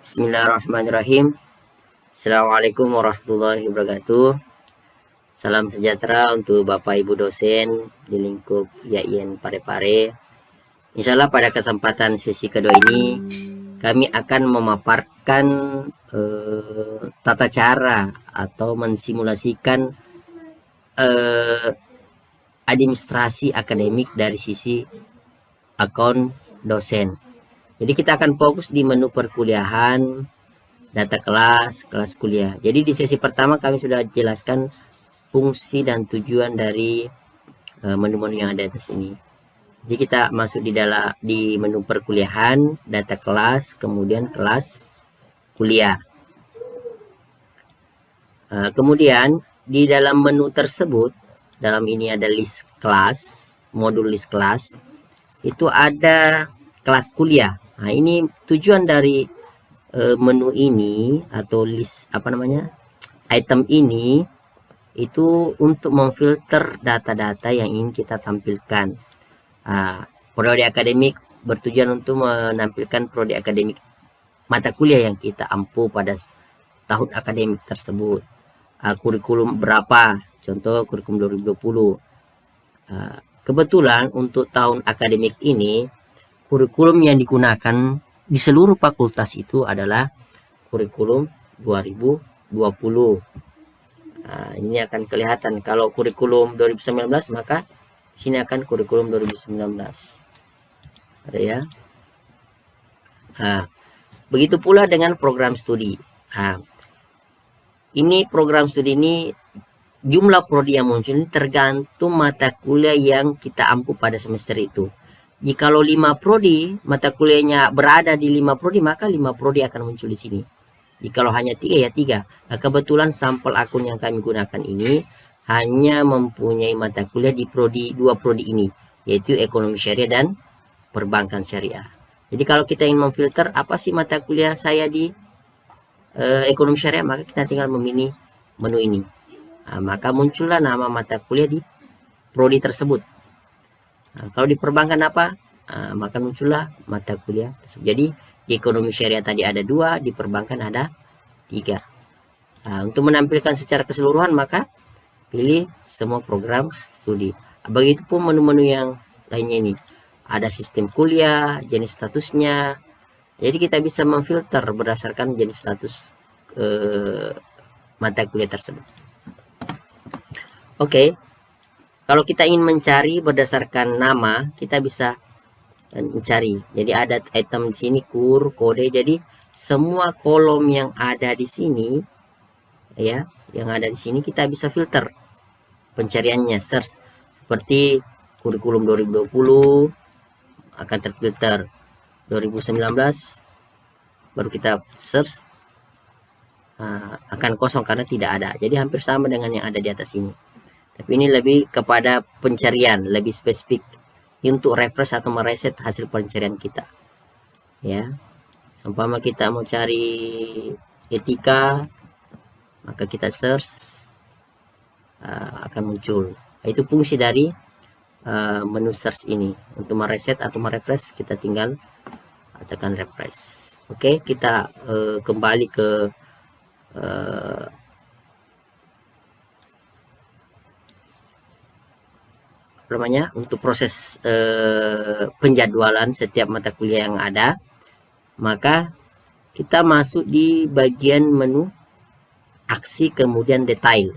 Bismillahirrahmanirrahim. Assalamualaikum warahmatullahi wabarakatuh. Salam sejahtera untuk Bapak Ibu dosen di lingkup YAIN Parepare. Insya Allah pada kesempatan sesi kedua ini kami akan memaparkan tata cara atau mensimulasikan administrasi akademik dari sisi akun dosen. Jadi kita akan fokus di menu perkuliahan, data kelas, kelas kuliah. Jadi di sesi pertama kami sudah jelaskan fungsi dan tujuan dari menu-menu yang ada di atas ini. Jadi kita masuk di menu perkuliahan, data kelas, kemudian kelas kuliah. Kemudian di dalam menu tersebut, dalam ini ada list kelas, modul list kelas, itu ada kelas kuliah. Nah, ini tujuan dari menu ini atau list item ini itu untuk memfilter data-data yang ingin kita tampilkan. Prodi akademik bertujuan untuk menampilkan prodi akademik mata kuliah yang kita ampu pada tahun akademik tersebut. Kurikulum berapa? Contoh kurikulum 2020. Kebetulan untuk tahun akademik ini kurikulum yang digunakan di seluruh fakultas itu adalah kurikulum 2020. Ini akan kelihatan kalau kurikulum 2019 maka sini akan kurikulum 2019. Ada ya. Begitu pula dengan program studi. Ini program studi ini jumlah prodi yang muncul ini tergantung mata kuliah yang kita ampu pada semester itu. Jikalau 5 prodi, mata kuliahnya berada di 5 prodi, maka 5 prodi akan muncul di sini. Jikalau hanya 3, ya 3. Nah, kebetulan sampel akun yang kami gunakan ini hanya mempunyai mata kuliah di prodi 2 prodi ini, yaitu ekonomi syariah dan perbankan syariah. Jadi kalau kita ingin memfilter apa sih mata kuliah saya di ekonomi syariah, maka kita tinggal memilih menu ini. Maka muncullah nama mata kuliah di prodi tersebut. Kalau di perbankan apa? Maka muncullah mata kuliah tersebut. Jadi di ekonomi syariah tadi ada 2, di perbankan ada 3. Untuk menampilkan secara keseluruhan maka pilih semua program studi. Begitupun menu-menu yang lainnya ini. Ada sistem kuliah, jenis statusnya. Jadi kita bisa memfilter berdasarkan jenis status mata kuliah tersebut. Oke. Kalau kita ingin mencari berdasarkan nama, kita bisa mencari. Jadi ada item di sini kode. Jadi semua kolom yang ada di sini, ya, yang ada di sini kita bisa filter pencariannya, search. Seperti kurikulum 2020 akan terfilter. 2019 baru kita search akan kosong karena tidak ada. Jadi hampir sama dengan yang ada di atas ini. Tapi ini lebih kepada pencarian, lebih spesifik untuk refresh atau mereset hasil pencarian kita. Ya, seumpama kita mau cari etika, maka kita search, akan muncul. Itu fungsi dari menu search ini. Untuk mereset atau merefresh, kita tinggal tekan refresh. Oke, kita kembali ke untuk proses penjadwalan setiap mata kuliah yang ada, maka kita masuk di bagian menu aksi kemudian detail.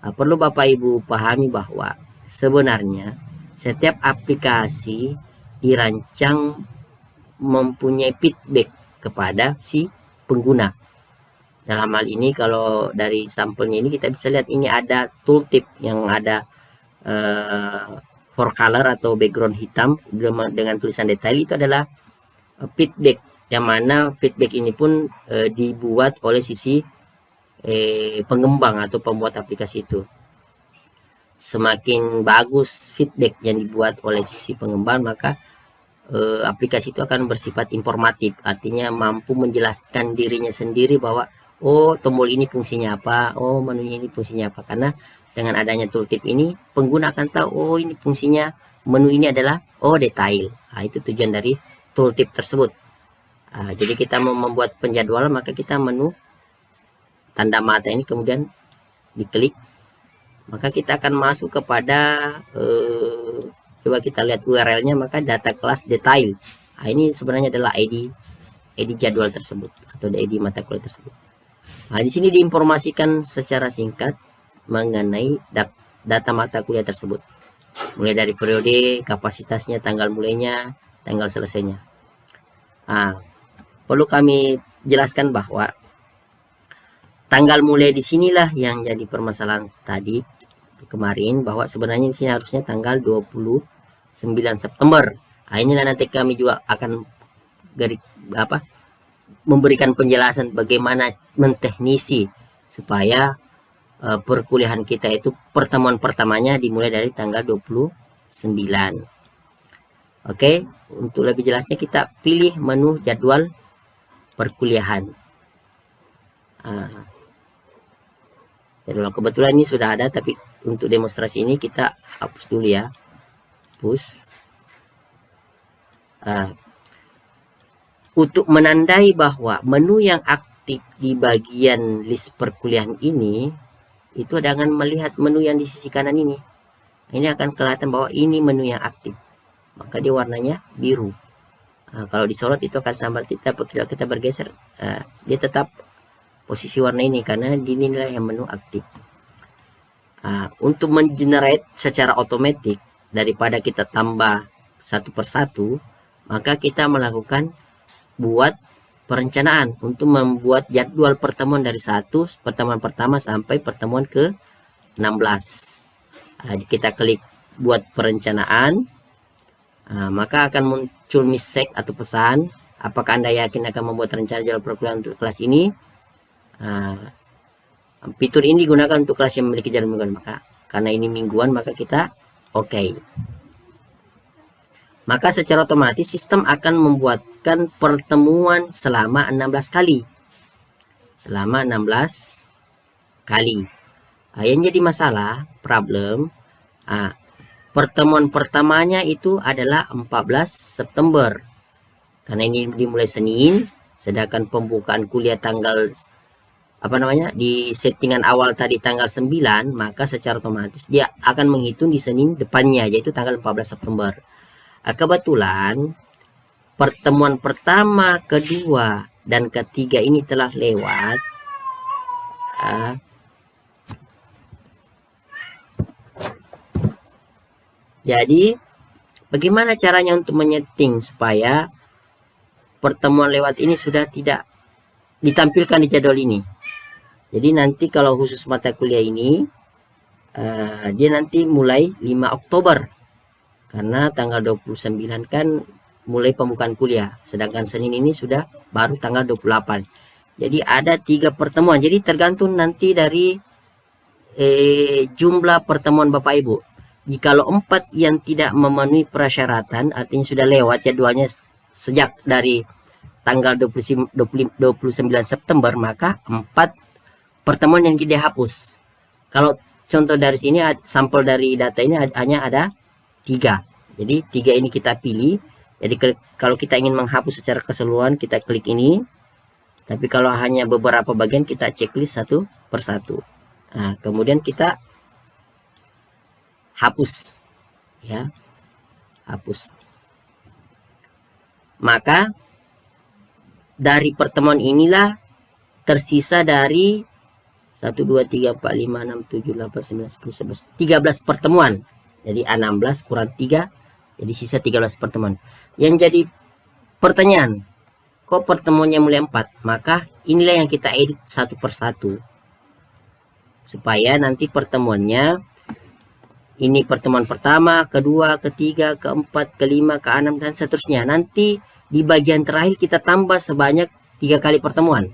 Perlu Bapak Ibu pahami bahwa sebenarnya setiap aplikasi dirancang mempunyai feedback kepada si pengguna. Dalam hal ini kalau dari sampelnya ini kita bisa lihat ini ada tooltip yang ada 4 color atau background hitam dengan tulisan detail. Itu adalah feedback, yang mana feedback ini pun dibuat oleh sisi pengembang atau pembuat aplikasi itu. Semakin bagus feedback yang dibuat oleh sisi pengembang, maka aplikasi itu akan bersifat informatif, artinya mampu menjelaskan dirinya sendiri bahwa oh tombol ini fungsinya apa, oh menunya ini fungsinya apa. Karena dengan adanya tooltip ini, pengguna akan tahu, oh ini fungsinya menu ini adalah, oh detail. Itu tujuan dari tooltip tersebut. Jadi kita mau membuat penjadwalan, maka kita menu tanda mata ini kemudian diklik, maka kita akan masuk kepada coba kita lihat URL-nya, maka data kelas detail. Ini sebenarnya adalah ID jadwal tersebut atau ID mata kuliah tersebut. Di sini diinformasikan secara singkat mengenai data mata kuliah tersebut, mulai dari periode, kapasitasnya, tanggal mulainya, tanggal selesainya. Perlu kami jelaskan bahwa tanggal mulai di sinilah yang jadi permasalahan tadi kemarin, bahwa sebenarnya di sini harusnya tanggal 29 September. Inilah nanti kami juga akan memberikan penjelasan bagaimana menteknisi supaya perkuliahan kita itu pertemuan pertamanya dimulai dari tanggal 29. Oke, untuk lebih jelasnya kita pilih menu jadwal perkuliahan. Jadwal kebetulan ini sudah ada, tapi untuk demonstrasi ini kita hapus dulu ya. Hapus. Untuk menandai bahwa menu yang aktif di bagian list perkuliahan ini, itu dengan melihat menu yang di sisi kanan ini. Ini akan kelihatan bahwa ini menu yang aktif, maka dia warnanya biru. Kalau disorot itu akan samar, kita bergeser, dia tetap posisi warna ini karena dinilai yang menu aktif. Untuk mengenerate secara otomatis daripada kita tambah satu persatu, maka kita melakukan buat perencanaan untuk membuat jadwal pertemuan dari pertemuan pertama sampai pertemuan ke 16. Kita klik buat perencanaan, maka akan muncul message atau pesan, apakah Anda yakin akan membuat rencana jadwal perkuliahan untuk kelas ini. Fitur ini digunakan untuk kelas yang memiliki jadwal mingguan, maka karena ini mingguan maka kita oke. Maka secara otomatis sistem akan membuatkan pertemuan selama 16 kali. Selama 16 kali. Yang jadi masalah, problem, pertemuan pertamanya itu adalah 14 September. Karena ini dimulai Senin, sedangkan pembukaan kuliah tanggal di settingan awal tadi tanggal 9, maka secara otomatis dia akan menghitung di Senin depannya, yaitu tanggal 14 September. Kebetulan pertemuan pertama, kedua, dan ketiga ini telah lewat. Jadi bagaimana caranya untuk menyeting supaya pertemuan lewat ini sudah tidak ditampilkan di jadwal ini? Jadi nanti kalau khusus mata kuliah ini, dia nanti mulai 5 Oktober. Karena tanggal 29 kan mulai pembukaan kuliah. Sedangkan Senin ini sudah baru tanggal 28. Jadi ada 3 pertemuan. Jadi tergantung nanti dari jumlah pertemuan Bapak Ibu. Jikalau 4 yang tidak memenuhi persyaratan, artinya sudah lewat jadwalnya sejak dari tanggal 29 September, maka 4 pertemuan yang dihapus. Kalau contoh dari sini, sampel dari data ini hanya ada 3. Jadi 3 ini kita pilih. Jadi kalau kita ingin menghapus secara keseluruhan, kita klik ini. Tapi kalau hanya beberapa bagian, kita checklist satu persatu. Kemudian kita hapus, ya, hapus. Maka dari pertemuan inilah tersisa dari 1, 2, 3, 4, 5, 6, 7, 8, 9, 10, 11, 13 pertemuan. Jadi 16 kurang 3, jadi sisa 13 pertemuan. Yang jadi pertanyaan, kok pertemuannya mulai 4? Maka inilah yang kita edit satu persatu. Supaya nanti pertemuannya, ini pertemuan pertama, kedua, ketiga, keempat, kelima, keenam, dan seterusnya. Nanti di bagian terakhir kita tambah sebanyak 3 kali pertemuan.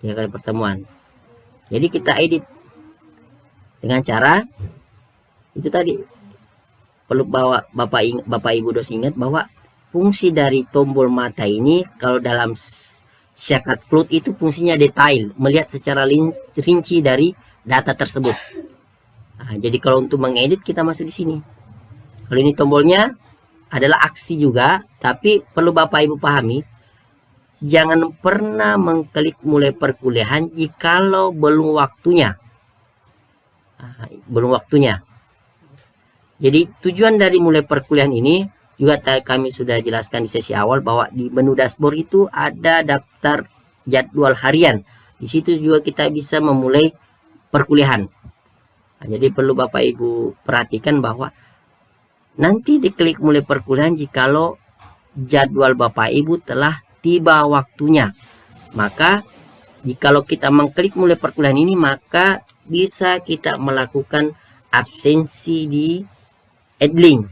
3 kali pertemuan. Jadi kita edit dengan cara itu tadi. Perlu Bapak Ibu dosen ingat bahwa fungsi dari tombol mata ini kalau dalam Siakat Cloud itu fungsinya detail, melihat secara rinci dari data tersebut. Jadi kalau untuk mengedit kita masuk di sini. Kalau ini tombolnya adalah aksi juga, tapi perlu Bapak Ibu pahami jangan pernah mengklik mulai perkuliahan jikalau belum waktunya. Belum waktunya. Jadi tujuan dari mulai perkuliahan ini juga kami sudah jelaskan di sesi awal bahwa di menu dashboard itu ada daftar jadwal harian. Di situ juga kita bisa memulai perkuliahan. Nah, jadi perlu Bapak Ibu perhatikan bahwa nanti diklik mulai perkuliahan jikalau jadwal Bapak Ibu telah tiba waktunya. Maka jikalau kita mengklik mulai perkuliahan ini, maka bisa kita melakukan absensi di Edlink.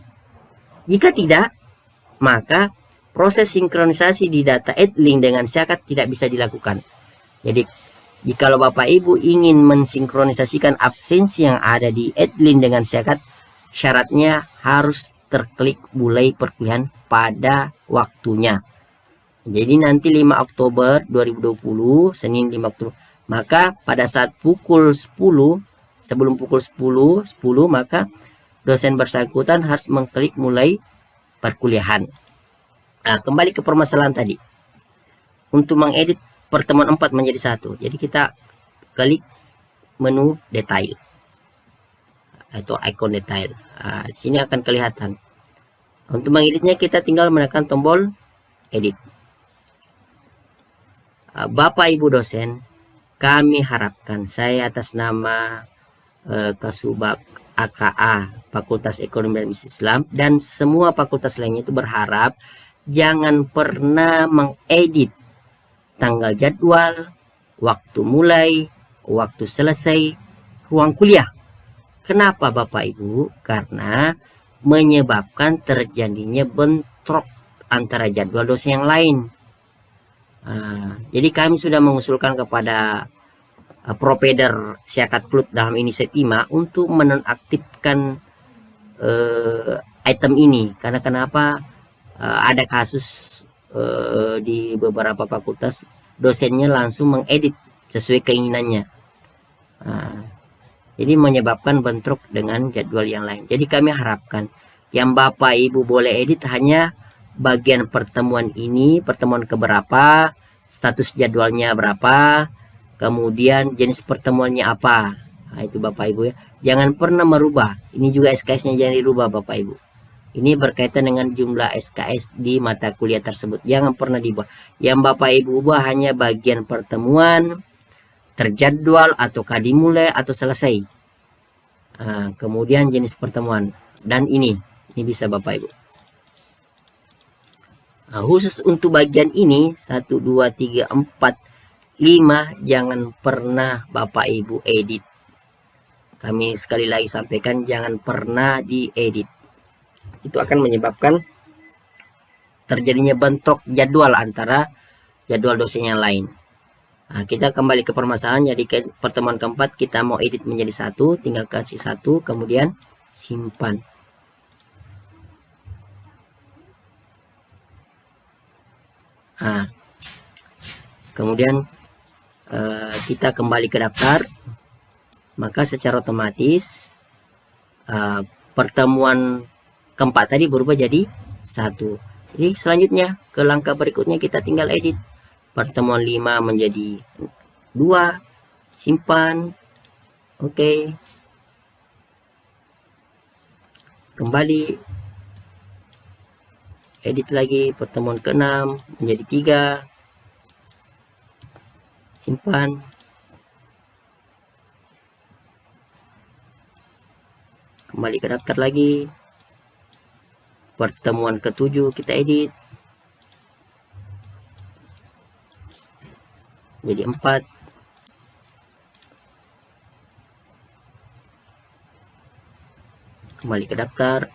Jika tidak, maka proses sinkronisasi di data Edlink dengan Syakat tidak bisa dilakukan. Jadi, jikalau Bapak Ibu ingin mensinkronisasikan absensi yang ada di Edlink dengan Syakat, syaratnya harus terklik mulai perkuliahan pada waktunya. Jadi nanti 5 Oktober 2020, Senin 5 Oktober, maka pada saat pukul 10, sebelum pukul 10, maka dosen bersangkutan harus mengklik mulai perkuliahan. Nah, kembali ke permasalahan tadi. Untuk mengedit pertemuan 4 menjadi 1, jadi kita klik menu detail atau ikon detail. Nah, di sini akan kelihatan. Untuk mengeditnya kita tinggal menekan tombol edit. Bapak Ibu dosen, kami harapkan, saya atas nama Kasubag AKA Fakultas Ekonomi dan Bisnis Islam dan semua fakultas lainnya itu berharap jangan pernah mengedit tanggal jadwal, waktu mulai, waktu selesai, ruang kuliah. Kenapa Bapak Ibu? Karena menyebabkan terjadinya bentrok antara jadwal dosen yang lain. Jadi kami sudah mengusulkan kepada provider Syakat Plus dalam ini SEPIMA untuk menonaktifkan item ini. Karena kenapa? Ada kasus di beberapa fakultas dosennya langsung mengedit sesuai keinginannya. Jadi menyebabkan bentrok dengan jadwal yang lain. Jadi kami harapkan yang Bapak Ibu boleh edit hanya bagian pertemuan ini, pertemuan keberapa, status jadwalnya berapa, kemudian jenis pertemuannya apa. Nah, itu Bapak Ibu ya. Jangan pernah merubah. Ini juga SKS-nya jangan dirubah Bapak Ibu. Ini berkaitan dengan jumlah SKS di mata kuliah tersebut. Jangan pernah diubah. Yang Bapak Ibu ubah hanya bagian pertemuan, terjadwal, ataukah dimulai atau selesai. Kemudian jenis pertemuan. Dan ini bisa Bapak Ibu. Khusus untuk bagian ini 1, 2, 3, 4, 5 jangan pernah Bapak Ibu edit. Kami sekali lagi sampaikan jangan pernah diedit. Itu akan menyebabkan terjadinya bentrok jadwal antara jadwal dosen yang lain. Kita kembali ke permasalahan. Jadi ke pertemuan keempat kita mau edit menjadi 1, tinggal kasih 1, kemudian simpan. Kemudian kita kembali ke daftar, maka secara otomatis pertemuan keempat tadi berubah jadi 1. Jadi selanjutnya ke langkah berikutnya kita tinggal edit. Pertemuan 5 menjadi 2, simpan. Oke. Kembali edit lagi, pertemuan ke-6 menjadi 3, simpan. Kembali ke daftar lagi, pertemuan ke-7 kita edit jadi 4, kembali ke daftar,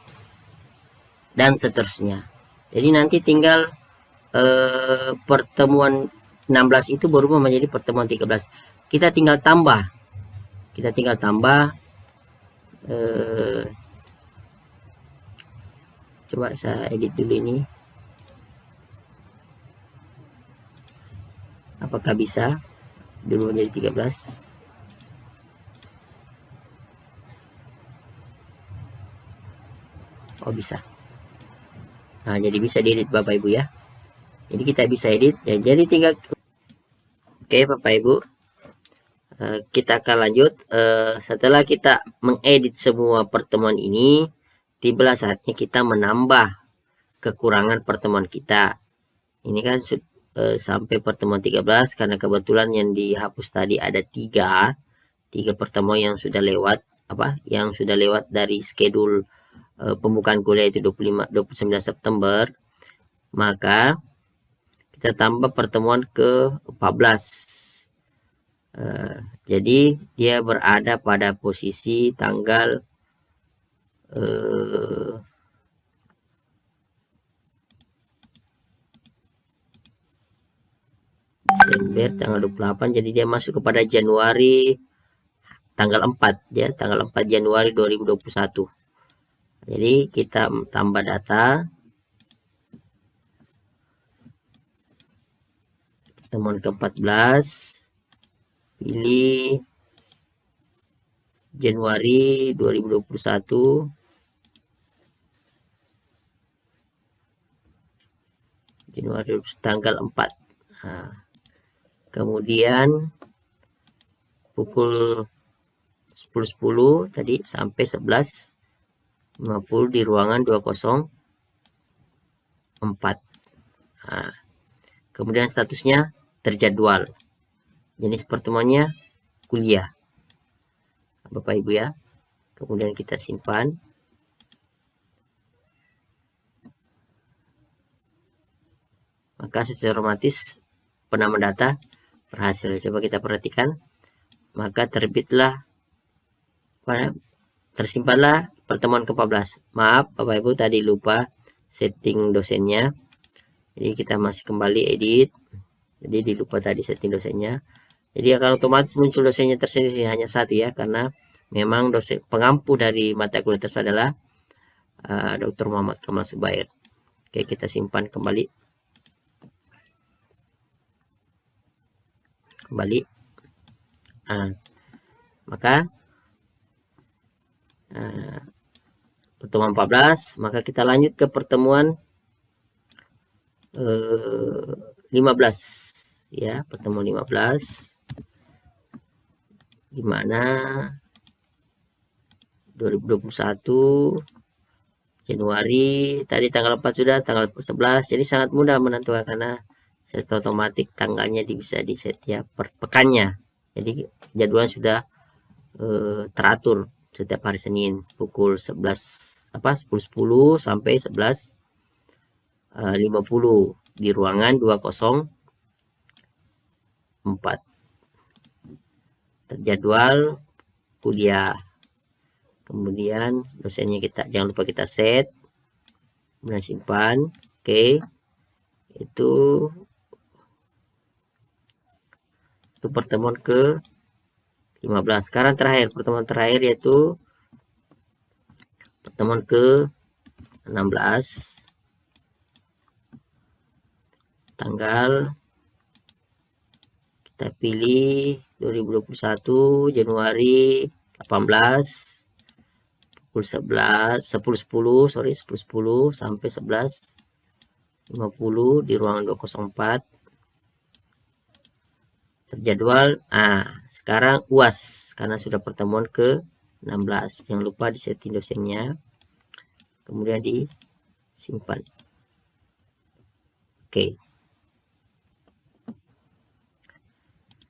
dan seterusnya. Jadi nanti tinggal pertemuan 16 itu berubah menjadi pertemuan 13. Kita tinggal tambah. Coba saya edit dulu ini. Apakah bisa? Dulu menjadi 13. Oh, bisa. Nah, jadi bisa diedit Bapak Ibu ya. Jadi kita bisa edit ya. Jadi tinggal oke Bapak Ibu, kita akan lanjut. Setelah kita mengedit semua pertemuan ini, tibalah saatnya kita menambah kekurangan pertemuan kita. Ini kan sampai pertemuan 13, karena kebetulan yang dihapus tadi ada tiga pertemuan yang sudah lewat, yang sudah lewat dari schedule pembukaan kuliah itu 29 September. Maka kita tambah pertemuan ke 14. Jadi dia berada pada posisi tanggal Desember tanggal 28, jadi dia masuk kepada Januari tanggal 4 ya, tanggal 4 Januari 2021. Jadi kita tambah data pertemuan ke-14, pilih Januari 2021, Januari tanggal 4. Nah, kemudian pukul 10.10 tadi sampai 11.50 di ruangan 204. Nah, kemudian statusnya terjadwal, jenis pertemuannya kuliah Bapak Ibu ya. Kemudian kita simpan. Maka secara otomatis penamaan data berhasil. Coba kita perhatikan. Maka tersimpanlah pertemuan ke-14. Maaf Bapak Ibu, tadi lupa setting dosennya. Jadi kita masih kembali edit. Jadi dilupa tadi setting dosennya. Jadi akan otomatis muncul dosennya tersendiri, hanya satu ya, karena memang dosen pengampu dari mata kuliah tersebut adalah Dr. Muhammad Kamal Subair. Oke, kita simpan kembali. Maka pertemuan 14, maka kita lanjut ke pertemuan 15 ya, pertemuan 15 di mana 2021 Januari tadi tanggal 4 sudah, tanggal 11, jadi sangat mudah menentukan karena secara otomatis tanggalnya bisa di set ya per pekannya. Jadi jadwalnya sudah teratur setiap hari Senin pukul 10.10 sampai 11.50 di ruangan 204. Terjadwal kuliah. Kemudian dosennya kita jangan lupa kita set, kemudian simpan. Oke, itu pertemuan ke 15. Sekarang terakhir, pertemuan terakhir yaitu pertemuan ke 16 tanggal, kita pilih 2021 Januari 18 pukul 10.10 sampai 11.50 di ruangan 204. Terjadwal. Sekarang UAS karena sudah pertemuan ke 16. Jangan lupa di setting dosennya, kemudian disimpan. Oke,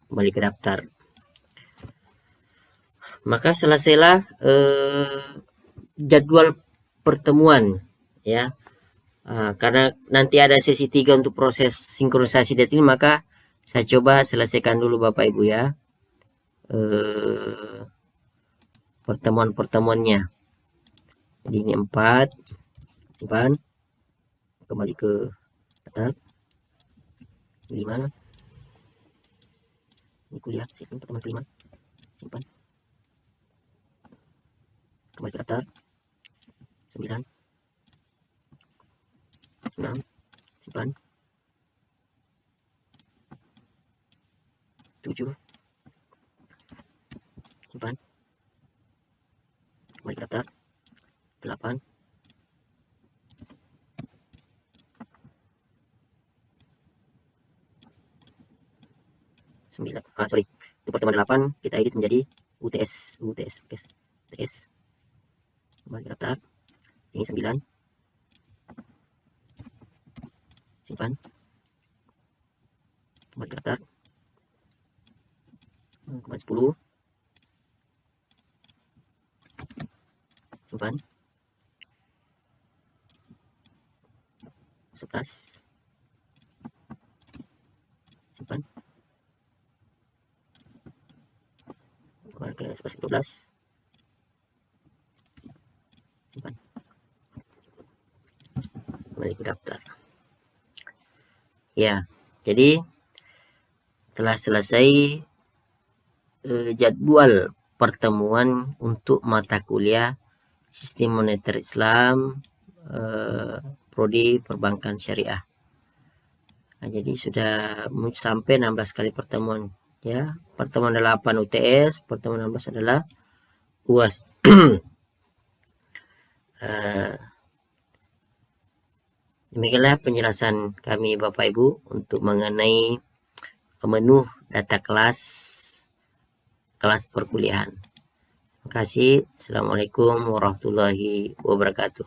kembali ke daftar. Maka selesailah jadwal pertemuan ya. Karena nanti ada sesi 3 untuk proses sinkronisasi data ini, maka saya coba selesaikan dulu Bapak Ibu ya pertemuan-pertemuannya. Jadi ini 4, simpan, kembali ke data. 5, ini kuliah, simpan pertemuan ke-5, simpan, kembali ke daftar. 9, 6, simpan. 7, simpan, kembali ke daftar. 8, Itu pertemuan 8 kita edit menjadi UTS. Kembali daftar. Ini 9. Simpan. Kembali daftar. Kembali 10. Simpan. 11. Simpan. Kembali ke spasi 12. Simpan. Kembali ke daftar. Ya, jadi telah selesai jadwal pertemuan untuk mata kuliah Sistem Moneter Islam Prodi Perbankan Syariah. Nah, jadi sudah sampai 16 kali pertemuan ya. Pertemuan 8 UTS, pertemuan 16 adalah UAS. Demikianlah penjelasan kami Bapak Ibu untuk mengenai menu data kelas perkuliahan. Terima kasih. Assalamualaikum warahmatullahi wabarakatuh.